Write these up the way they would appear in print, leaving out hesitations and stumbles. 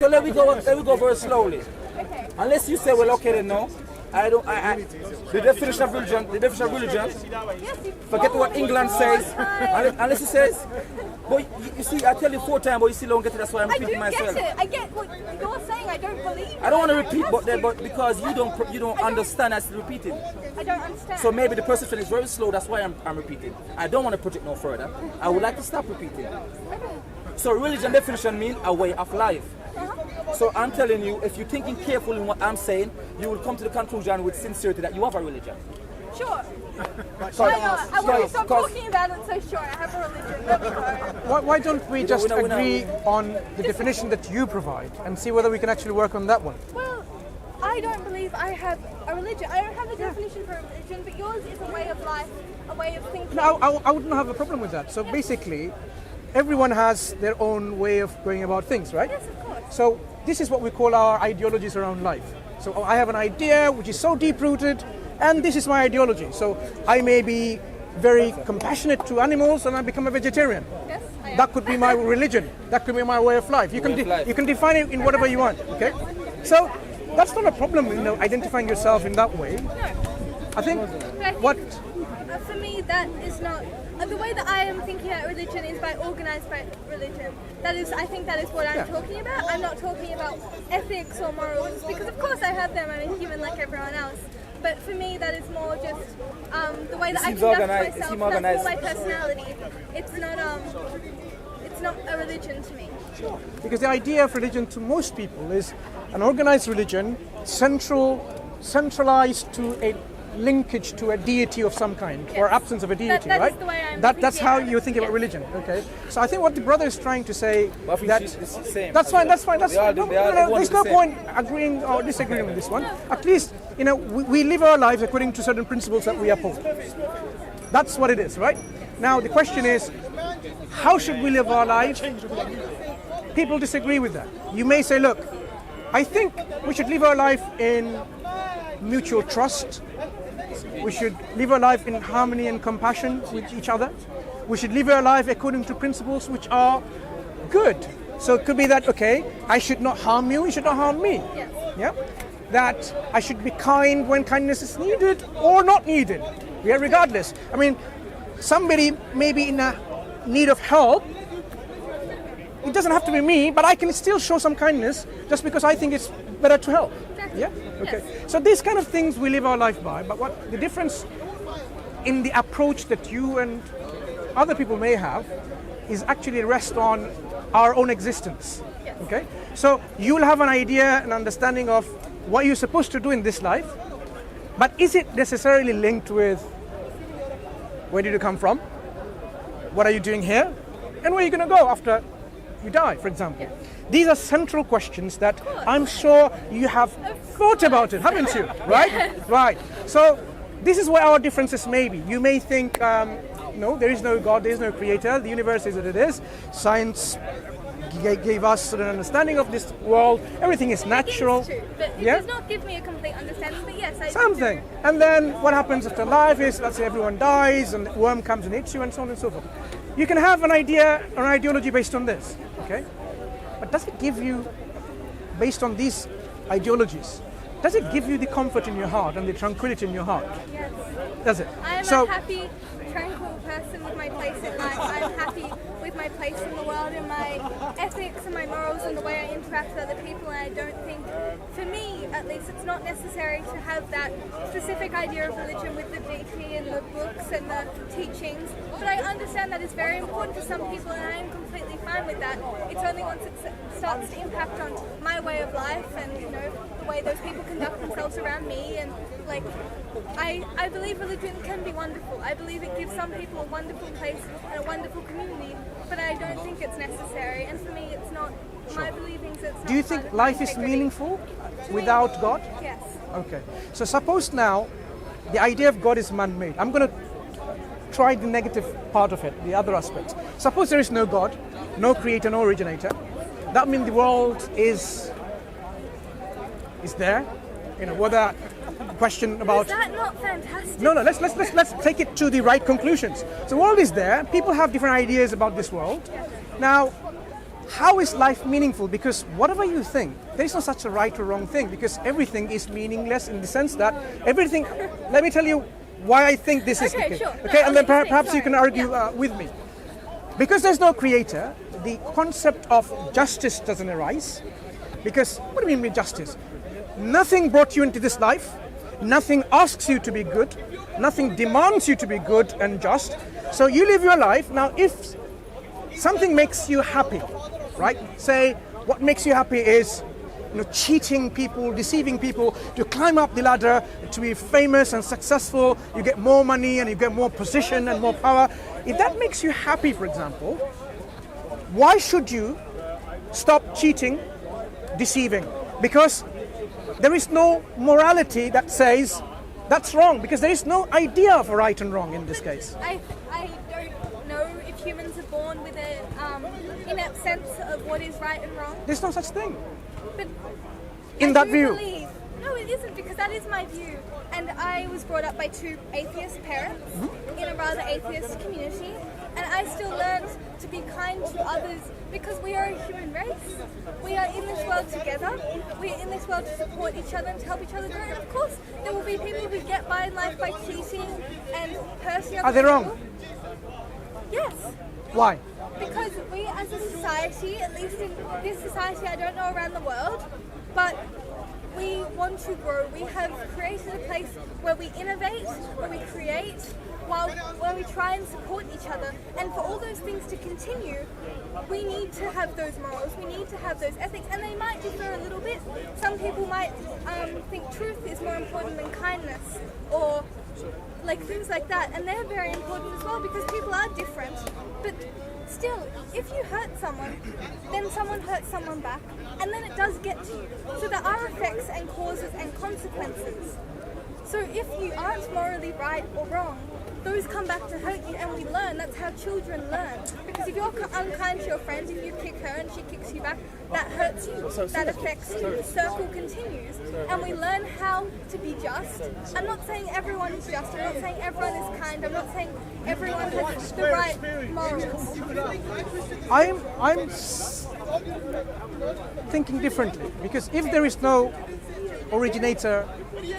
So let me go very slowly. Okay. Unless you say, well, okay, then no. I don't. The definition of religion. Yes, Forget what England says. Unless it says. But you see, I tell you 4 times, but you still don't get it. That's why I'm repeating myself. I do get it. I get what you're saying. I don't believe. I don't want to repeat, but because you don't understand, I still repeat it. I don't understand. So maybe the perception is very slow. That's why I'm repeating. I don't want to project no further. I would like to stop repeating. So religion definition means a way of life. So I'm telling you, if you're thinking carefully in what I'm saying, you will come to the conclusion with sincerity that you have a religion. Sure. Sorry, I want to stop talking about it so sure. I have a religion. Let me go. Why don't we just agree on the definition that you provide and see whether we can actually work on that one? Well, I don't believe I have a religion. I don't have a definition for a religion, but yours is a way of life, a way of thinking. No, I wouldn't have a problem with that. So basically, everyone has their own way of going about things, right? Yes, of course. So this is what we call our ideologies around life. So I have an idea which is so deep-rooted, and this is my ideology. So I may be very compassionate to animals and I become a vegetarian. Yes, I am. That could be my religion. That could be my way of life. You can define it in whatever you want, okay? So that's not a problem, identifying yourself in that way. No. I think what... For me, that is not... The way that I am thinking about religion is by organised by religion. I think that is what I'm talking about. I'm not talking about ethics or morals, because of course I have them. I'm a human like everyone else. But for me, that is more just the way that I conduct myself. That's more my personality. It's not a religion to me. Sure. Because the idea of religion to most people is an organised religion, centralized to a linkage to a deity of some kind, or absence of a deity, that right? Is the way I'm that's how you think about religion, okay? So I think what the brother is trying to say it's the same. That's fine. There's no point agreeing or disagreeing with this one. At least we live our lives according to certain principles that we uphold. That's what it is, right? Now the question is, how should we live our lives? People disagree with that. You may say, look, I think we should live our life in mutual trust. We should live our life in harmony and compassion with each other. We should live our life according to principles which are good. So it could be that, okay, I should not harm you, you should not harm me. Yes. Yeah? That I should be kind when kindness is needed or not needed. Yeah, regardless. I mean, somebody may be in a need of help. It doesn't have to be me, but I can still show some kindness just because I think it's better to help. Exactly. Yeah? Okay. Yes. So these kind of things we live our life by, but what the difference in the approach that you and other people may have is actually rest on our own existence. Yes. Okay? So you'll have an idea, an understanding of what you're supposed to do in this life, but is it necessarily linked with where did you come from? What are you doing here? And where are you going to go after you die, for example? Yes. These are central questions that I'm sure you have thought about it, haven't you? Right? Yes. Right. So this is where our differences may be. You may think, no, there is no God, there is no creator, the universe is what it is. Science gave us an understanding of this world, everything is natural. It is true, but it does not give me a complete understanding, but yes, I Something. And then what happens after life is, let's say everyone dies and the worm comes and eats you and so on and so forth. You can have an idea, an ideology based on this, okay? But does it give you, based on these ideologies, does it give you the comfort in your heart and the tranquility in your heart? Yes. Does it? I am a happy, tranquil person with my place in life. I'm happy with my place in the world and my ethics and my morals and the way I interact with other people, and I don't think, for me at least, it's not necessary to have that specific idea of religion with the deity and the books and the teachings, but I understand that is very important to some people and I am completely fine with that. It's only once it starts to impact on my way of life and the way those people conduct themselves around me, and I believe religion can be wonderful. I believe it gives some people a wonderful place and a wonderful community, but I don't think it's necessary, and for me it's not my believings. It's not. Do you think life is meaningful without God? Yes. Okay. So suppose now the idea of God is man-made. I'm going to try the negative part of it, the other aspect. Suppose there is no God, no creator, no originator. That means the world is there. Whether question about. Is that not fantastic? No. Let's take it to the right conclusions. So the world is there. People have different ideas about this world. Now, how is life meaningful? Because whatever you think, there is no such a right or wrong thing, because everything is meaningless in the sense that everything, let me tell you why I think this is the case. Sure. Okay, No, and then sorry. perhaps you can argue with me. Because there's no creator, the concept of justice doesn't arise. Because, what do you mean by justice? Nothing brought you into this life, nothing asks you to be good, nothing demands you to be good and just. So you live your life. Now if something makes you happy, right? Say what makes you happy is cheating people, deceiving people, to climb up the ladder, to be famous and successful, you get more money and you get more position and more power. If that makes you happy, for example, why should you stop cheating, deceiving? Because there is no morality that says that's wrong, because there is no idea of a right and wrong in this case. I don't know if humans are born with an inept sense of what is right and wrong. There's no such thing. But In I that do view. believe, no, it isn't, because that is my view. And I was brought up by two atheist parents in a rather atheist community, and I still learned to be kind to others because we are a human race. We are in this world together. We are in this world to support each other and to help each other grow. And of course, there will be people who get by in life by cheating and hurting other people. Are they wrong? Yes. Why? Because we as a society, at least in this society, I don't know around the world, but we want to grow. We have created a place where we innovate, where we create, where we try and support each other. And for all those things to continue, we need to have those morals, we need to have those ethics, and they might differ a little bit. Some people might think truth is more important than kindness, or like things like that, and they're very important as well because people are different. But still, if you hurt someone, then someone hurts someone back, and then it does get to you. So there are effects and causes and consequences. So if you aren't morally right or wrong, those come back to hurt you, and we learn. That's how children learn. Because if you're unkind to your friend, if you kick her and she kicks you back, that hurts you, that affects you. The circle continues, and we learn how to be just. I'm not saying everyone is just, I'm not saying everyone is kind, I'm not saying everyone has the right morals. I'm thinking differently, because if there is no originator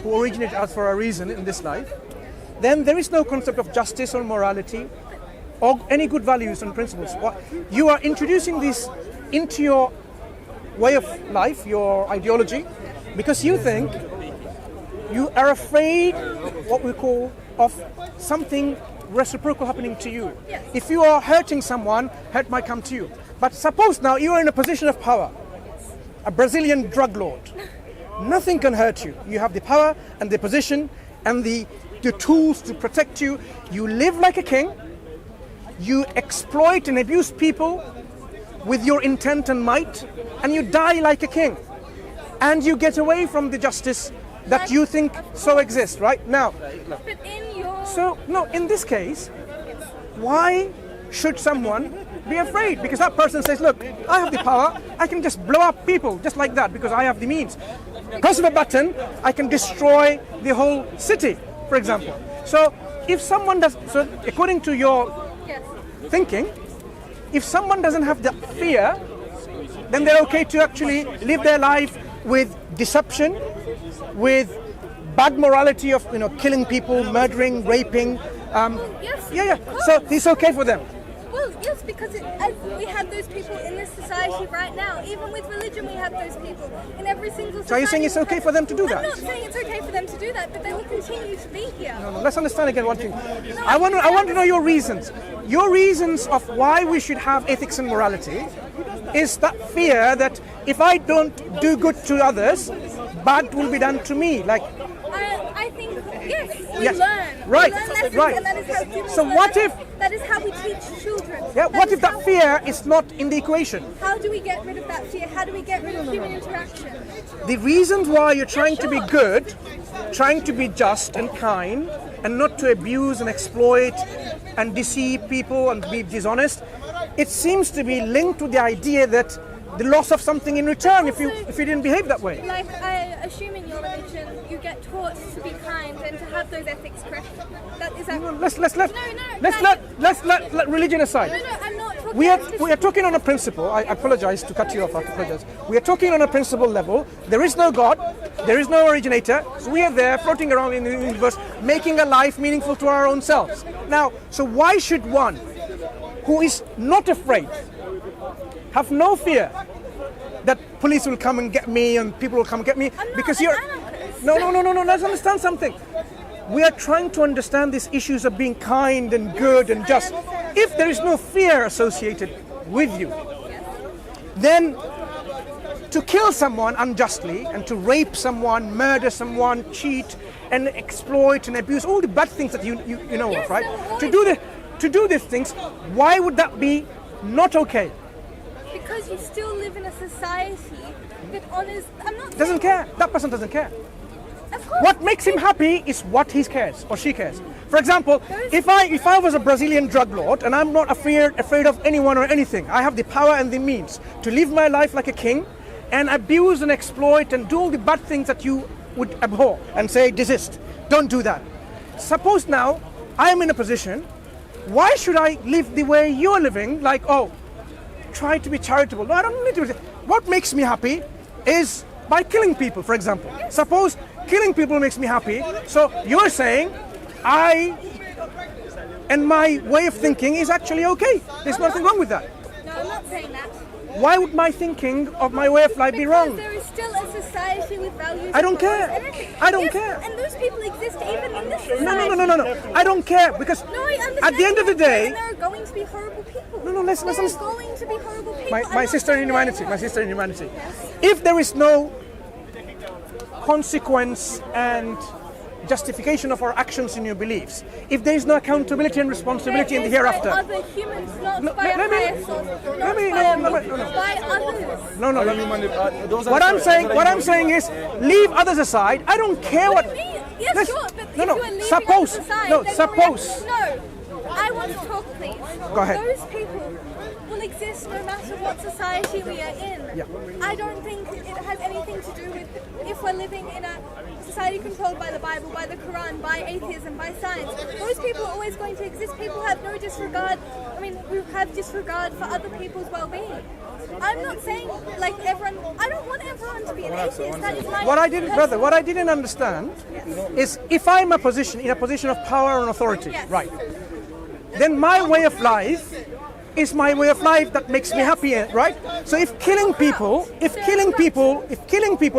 who originated us for a reason in this life, then there is no concept of justice or morality or any good values and principles. You are introducing this into your way of life, your ideology, because you think you are afraid, what we call, of something reciprocal happening to you. Yes. If you are hurting someone, hurt might come to you. But suppose now you are in a position of power, a Brazilian drug lord. Nothing can hurt you. You have the power and the position and the tools to protect you. You live like a king. You exploit and abuse people with your intent and might, and you die like a king. And you get away from the justice that you think so exists, right? Now, But in your... so, no, in this case, why should someone be afraid? Because that person says, look, I have the power, I can just blow up people just like that because I have the means. Press of a button, I can destroy the whole city, for example. So if someone does, so according to your Yes. thinking, if someone doesn't have the fear, then they're okay to actually live their life with deception, with bad morality of killing people, murdering, raping. Yes. Yeah. So it's okay for them. Well, yes, because as we have those people in this society right now. Even with religion, we have those people in every single society. So are you saying it's okay for them to do that? I'm not saying it's okay for them to do that, but they will continue to be here. No, let's understand again one thing. I want to know your reasons. Your reasons of why we should have ethics and morality is that fear that if I don't do good to others, bad will be done to me. Like, I think, yes, we Yes. learn. Right, We learn lessons, right. and that is how humans So learn. what if- That is how we teach children. yeah, That what is if that how- fear is not in the equation? How do we get rid of that fear? How do we get rid of human interaction? The reasons why you're trying to be sure. good, trying to be just and kind, and not to abuse and exploit and deceive people and be dishonest, it seems to be linked to the idea that the loss of something in return if you didn't behave that way. Like, I assume in your religion you get taught to be kind and to have those ethics correct. Let's let religion aside. No, I'm not talking We are talking on a principle. I apologize to cut you off. I apologize. We are talking on a principle level. There is no God. There is no originator. So we are there floating around in the universe, making a life meaningful to our own selves. Now, so why should one who is not afraid, have no fear that police will come and get me and people will come and get me? Because you're... No. Let's understand something. We are trying to understand these issues of being kind and good and just. If there is no fear associated with you, then to kill someone unjustly and to rape someone, murder someone, cheat and exploit and abuse, all the bad things that you know of, right? To do these things, why would that be not okay? Because you still live in a society that honors... Doesn't care. That person doesn't care. Of course. What makes him happy is what he cares or she cares. For example, if I was a Brazilian drug lord and I'm not afraid of anyone or anything, I have the power and the means to live my life like a king and abuse and exploit and do all the bad things that you would abhor and say, desist, don't do that. Suppose now I am in a position, why should I live the way you're living? Like, try to be charitable. No, I don't need to. What makes me happy is by killing people, for example. Suppose killing people makes me happy. So you're saying I and my way of thinking is actually okay. There's nothing wrong with that. No, I'm not saying that. Why would my thinking of my way of life be wrong? Because there is still a society with values. I don't care. I don't care. And those people exist even in this society. No. I don't care because at the end of the day, there are going to be horrible people. Let's There are going to be horrible people. my sister in humanity. Yes. If there is no consequence and justification of our actions in your beliefs, if there is no accountability and responsibility in the hereafter. By other humans, not by a higher source. By others. What I'm saying is, leave others aside. I don't care what. Yes, sure, but if you are leaving others aside, then I want to talk, please. Go ahead. Those people will exist no matter what society we are in. Yeah. I don't think it has anything to do with if we're living in a society controlled by the Bible, by the Quran, by atheism, by science. Those people are always going to exist. People have no disregard. We have disregard for other people's well-being. I'm not saying like everyone. I don't want everyone to be an atheist. That is my what I didn't understand is if I'm in a position of power and authority, right? Then my way of life is my way of life that makes me happy, right? So if killing people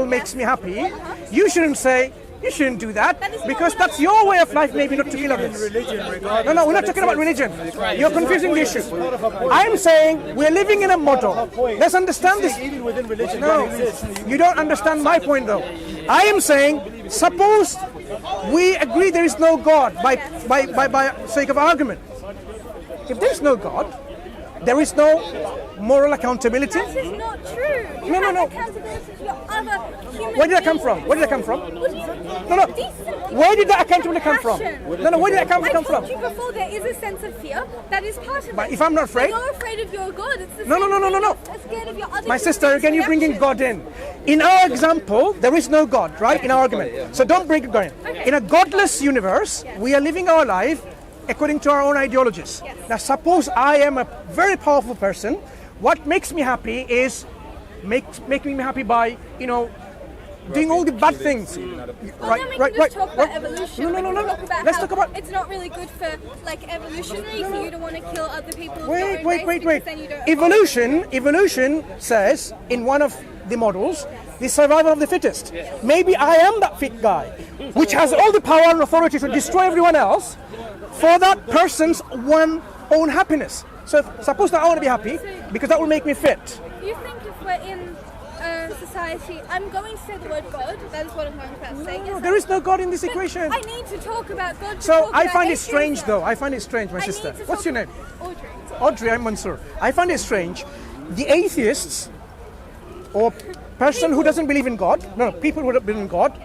makes me happy, you shouldn't say, you shouldn't do that, because that's your way of life, maybe not to kill others. No, we're not talking about religion. You're confusing the issue. I'm saying we're living in a model. Let's understand this. No, you don't understand my point though. I am saying, suppose we agree there is no God by sake of argument. If there is no God, there is no moral accountability. That is not true. You have accountability to your other human Where did that come from? What do you Where did that accountability come from? Where did that come from? I told you before, there is a sense of fear that is part of it. But if I'm not afraid? You're afraid of your God. It's the No. You're scared of your other My sister, again, you're bringing God in. In our example, there is no God, right? In our argument. So don't bring God in. Okay. In a godless universe, we are living our life according to our own ideologies. Yes. Now, suppose I am a very powerful person. What makes me happy is making me happy by, doing all the bad things. Right. Talk about evolution. No. Let's talk about. It's not really good for evolutionary for you to want to kill other people. Wait. Evolution says in one of the models, the survival of the fittest. Maybe I am that fit guy, which has all the power and authority to destroy everyone else for that person's own happiness. So suppose that I want to be happy because that will make me fit. You think if we're in society, I'm going to say the word God, that is what I'm going to say. No, there is no God in this equation. I need to talk about God. So I find it strange though. I find it strange, my sister. What's your name? Audrey, I'm Mansur. I find it strange. The atheists or person who doesn't believe in God, people who don't believe in God,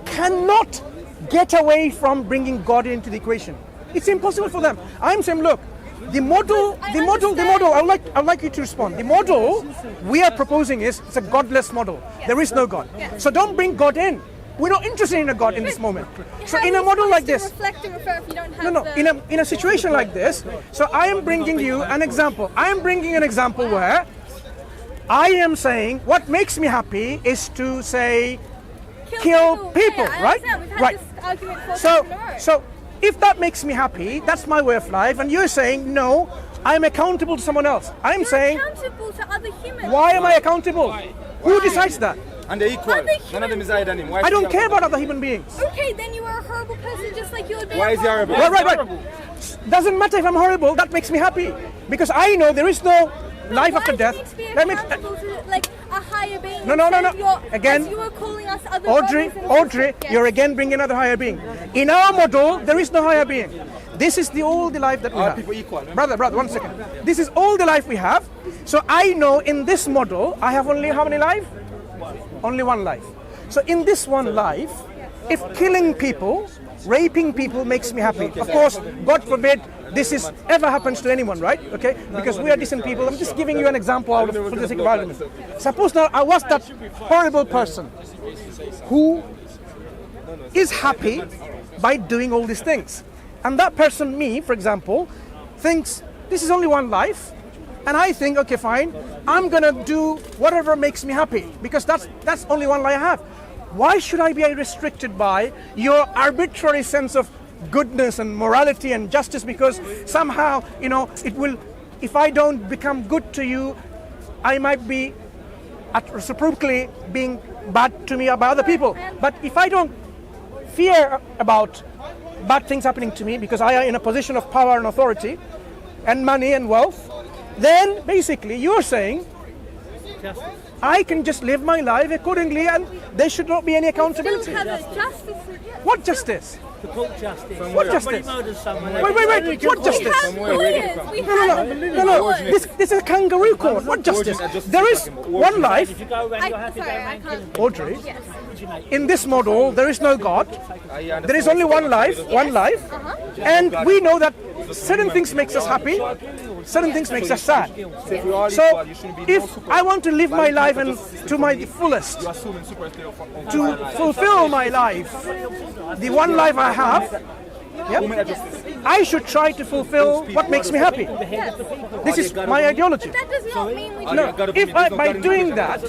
cannot get away from bringing God into the equation. It's impossible for them. I'm saying, look, The model. I'd like you to respond. The model we are proposing is it's a godless model. There is no God. So don't bring God in. We're not interested in a God in this moment. So in a model like this, in a situation like this, so I am bringing you an example. I am bringing an example where I am saying what makes me happy is to say kill people, right? Right. So if that makes me happy, that's my way of life, and you're saying no, I'm accountable to someone else. I'm saying accountable to other humans. Why am I accountable? Who decides that? And they're equal. None of them is higher than him. I don't care about other human beings. Okay, then you are a horrible person just like you would be. Why is he horrible? Right. Doesn't matter if I'm horrible, that makes me happy. Because I know there is no life after death. That makes to, like, a higher being. No. Again, you are calling us other Audrey, you're again bringing another higher being. In our model, there is no higher being. This is all the life that we have. People equal, Brother, 1 second. This is all the life we have. So I know in this model, I have only how many lives? Only one life. So in this one life, if killing people, raping people makes me happy, of course, God forbid this ever happens to anyone, right? Okay? Because we are decent people. I'm just giving you an example for the sake of argument. Suppose now I was that horrible person who is happy by doing all these things. And that person, me, for example, thinks this is only one life. And I think, okay, fine, I'm gonna do whatever makes me happy because that's only one life I have. Why should I be restricted by your arbitrary sense of goodness and morality and justice? Because somehow, it will. If I don't become good to you, I might be reciprocally being bad to me by other people. But if I don't fear about bad things happening to me because I am in a position of power and authority, and money and wealth, then basically you're saying I can just live my life accordingly and there should not be any accountability. What justice? What justice? Wait. What justice? No. This is a kangaroo court. What justice? There is one life. I can't. Audrey, in this model, there is no God. There is only one life, and we know that certain things makes us happy, certain things makes us sad. So if I want to live my life and to my fullest, to fulfill my life, the one life I have, I should try to fulfill what makes me happy. This is my ideology. But that does not mean we if by doing that,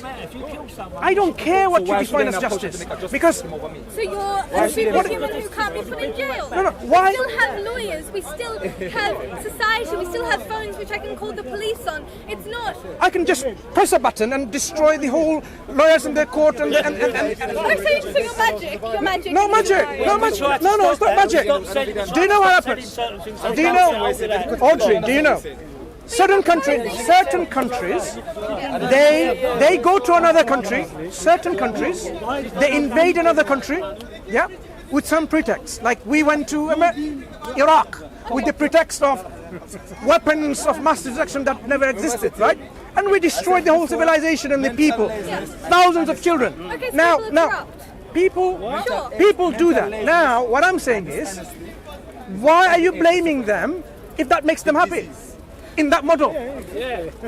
I don't care what you define as justice. Because so you're a superhuman who can't be put in jail. Why? We still have lawyers, we still have society, we still have phones which I can call the police on. It's not. I can just press a button and destroy the whole lawyers in their court and So you're magic. You're magic. No, it's not magic. Do you know what happens? Do you know, Audrey, do you know? Certain countries, they go to another country, certain countries, they invade another country, with some pretext. Like we went to Iraq with the pretext of weapons of mass destruction that never existed, right? And we destroyed the whole civilization and the people, thousands of children. Okay, so Now, people do that. Now, what I'm saying is, why are you blaming them if that makes them happy in that model?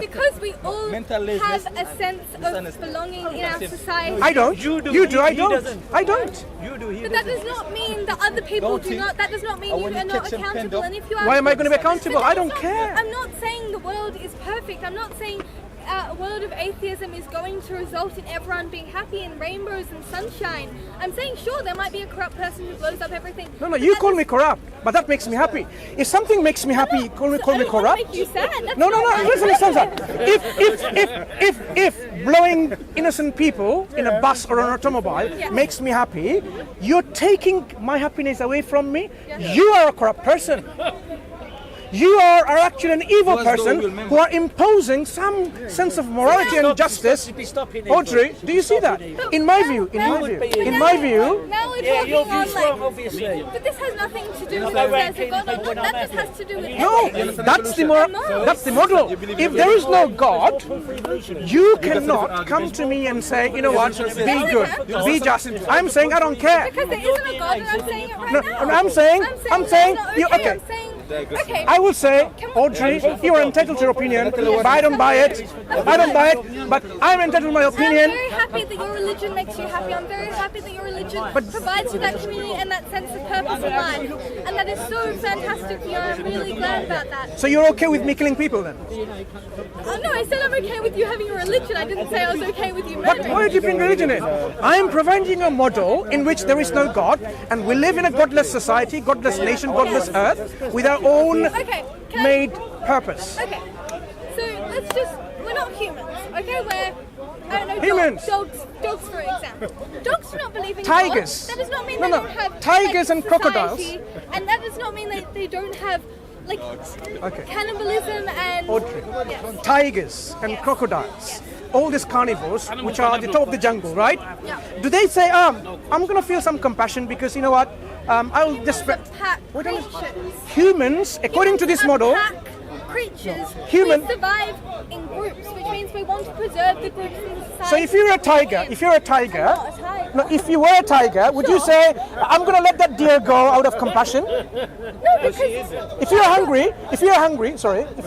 Because we all have a sense of belonging in our society. I don't. You do. I don't. I don't. But that does not mean that other people do not. That does not mean you are not accountable. And if you are, why am I going to be accountable? I don't care. I'm not saying the world is perfect. I'm not saying a world of atheism is going to result in everyone being happy and rainbows and sunshine. I'm saying, sure, there might be a corrupt person who blows up everything. No, you call me corrupt, but that makes me happy. If something makes me happy, you call me corrupt. Make you sad. No. Listen. If blowing innocent people in a bus or an automobile makes me happy, you're taking my happiness away from me. You are a corrupt person. You are actually an evil person who are imposing some sense of morality and justice. Audrey, do you see that? In my view. Now we're talking on obviously. But this has nothing to do with God. That just has to do with No, that's the model. If there is no God, you cannot come to me and say, you know what, be good, be just. I'm saying I don't care. Because there isn't a God, and I'm saying it right now. I'm saying, okay. Okay. I will say, Audrey, you are entitled to your opinion, but I don't buy it. I don't buy it, but I'm entitled to my I'm opinion. very happy that your religion makes you happy. I'm very happy that your religion provides you that community and that sense of purpose in life. And that is so fantastic for you. I'm really glad about that. So you're okay with me killing people then? No, I said I'm okay with you having a religion. I didn't say I was okay with you But murdering. why do you bring religion in? I am providing a model in which there is no God, and we live in a godless society, godless nation, godless earth, with our own Okay, made purpose. Okay, so let's just, we're not humans, okay? We're, I don't know, Humans. dogs for example. Dogs do not believe in Tigers. God. That does not mean No, they no. don't have Tigers and crocodiles. society, and that does not mean that they don't have like Okay. cannibalism and Audrey. yes. Tigers and crocodiles, all these carnivores, which are at the top of the jungle, right? Yeah. Do they say, I'm going to feel some compassion because you know what? I'll just... Humans are pack Wait a minute. creatures. Humans, according to this model, Pack creatures. Human- We survive in groups, which means we want to preserve the groups in society. so if you're a tiger, I'm not a tiger. no, if you were a tiger, would you say, I'm going to let that deer go out of compassion? No, because If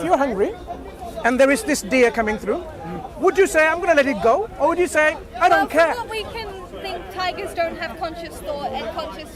you're hungry, and there is this deer coming through, would you say, I'm going to let it go? Or would you say, I don't care? From what we can think, tigers don't have conscious thought and conscious